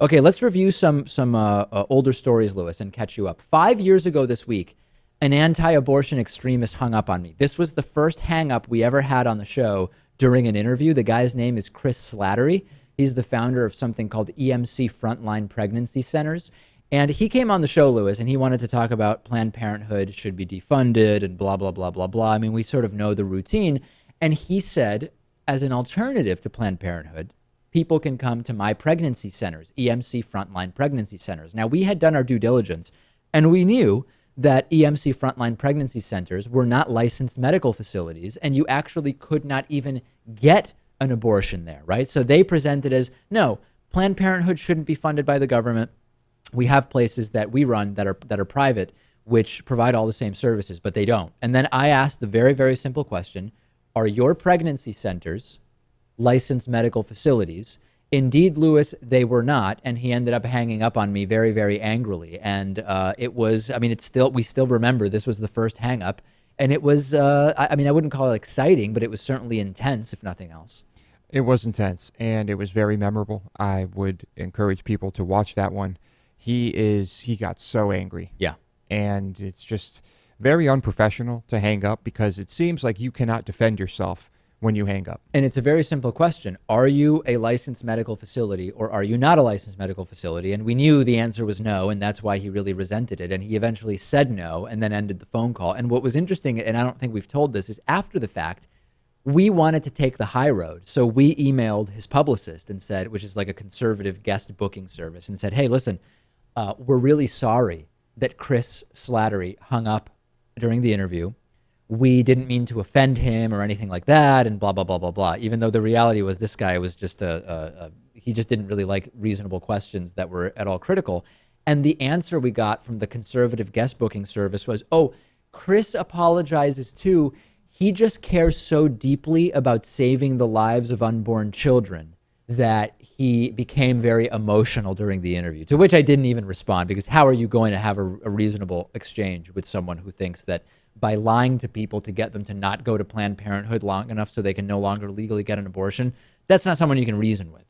Okay, let's review some older stories, Lewis, and catch you up. 5 years ago this week, an anti-abortion extremist hung up on me. This was the first hang-up we ever had on the show during an interview. The guy's name is Chris Slattery. He's the founder of something called EMC FrontLine Pregancy Centers. And he came on the show, Lewis, and he wanted to talk about Planned Parenthood should be defunded and blah, blah, blah, blah, blah. I mean, we sort of know the routine. And he said, as an alternative to Planned Parenthood, people can come to my pregnancy centers, EMC Frontline Pregnancy Centers. Now, we had done our due diligence, and we knew that EMC Frontline Pregnancy Centers were not licensed medical facilities, and you actually could not even get an abortion there, right? So they presented as, no, Planned Parenthood shouldn't be funded by the government. We have places that we run that are private, which provide all the same services, but they don't. And then I asked the very, very simple question, are your pregnancy centers licensed medical facilities? Indeed, Lewis, they were not, and he ended up hanging up on me very, very angrily. And it was, I mean, we still remember this was the first hang up, and it was, I mean, I wouldn't call it exciting, but it was certainly intense, if nothing else. It was intense, and it was very memorable. I would encourage people to watch that one. He got so angry. Yeah. And it's just very unprofessional to hang up because it seems like you cannot defend yourself when you hang up. And it's a very simple question. Are you a licensed medical facility or are you not a licensed medical facility? And we knew the answer was no, and that's why he really resented it. And he eventually said no and then ended the phone call. And what was interesting, and I don't think we've told this, is after the fact, we wanted to take the high road. So we emailed his publicist and said, which is like a conservative guest booking service, and said, hey, listen, we're really sorry that Chris Slattery hung up during the interview. We didn't mean to offend him or anything like that, and blah, blah, blah, blah, blah. Even though the reality was this guy was just he just didn't really like reasonable questions that were at all critical. And the answer we got from the conservative guest booking service was, oh, Chris apologizes too. He just cares so deeply about saving the lives of unborn children that he became very emotional during the interview, to which I didn't even respond, because how are you going to have a reasonable exchange with someone who thinks that by lying to people to get them to not go to Planned Parenthood long enough so they can no longer legally get an abortion, that's not someone you can reason with.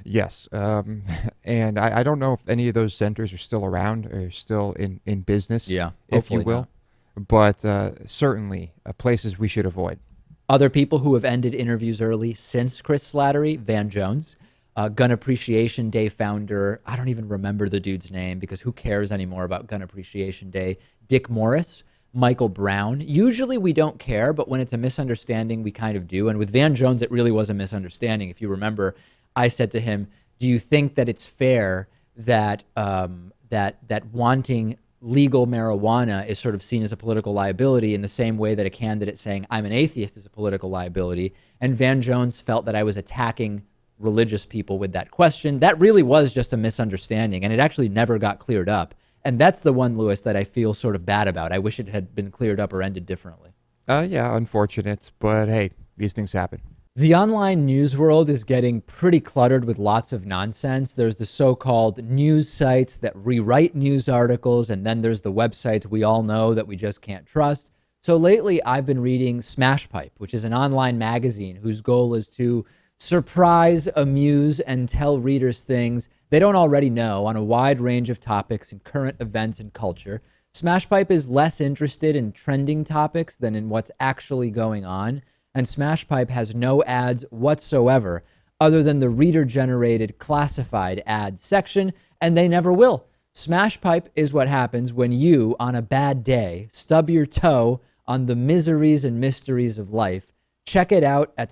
Yes, and I don't know if any of those centers are still around or still in business, Yeah, if you hopefully will. But certainly places we should avoid. Other people who have ended interviews early since Chris Slattery, Van Jones, Gun Appreciation Day founder, I don't even remember the dude's name because who cares anymore about Gun Appreciation Day, Dick Morris, Michael Brown. Usually we don't care, but when it's a misunderstanding, we kind of do. And with Van Jones, it really was a misunderstanding. If you remember, I said to him, do you think that it's fair that that wanting legal marijuana is sort of seen as a political liability in the same way that a candidate saying I'm an atheist is a political liability? And Van Jones felt that I was attacking religious people with that question. That really was just a misunderstanding, and it actually never got cleared up. And that's the one, Lewis, that I feel sort of bad about. I wish it had been cleared up or ended differently. Yeah, unfortunate, but hey, these things happen. The online news world is getting pretty cluttered with lots of nonsense. There's the so-called news sites that rewrite news articles, and then there's the websites we all know that we just can't trust. So lately, I've been reading Smashpipe, which is an online magazine whose goal is to surprise, amuse, and tell readers things they don't already know on a wide range of topics in current events and culture. Smashpipe is less interested in trending topics than in what's actually going on. And Smashpipe has no ads whatsoever other than the reader-generated classified ad section, and they never will. Smashpipe is what happens when you, on a bad day, stub your toe on the miseries and mysteries of life. Check it out at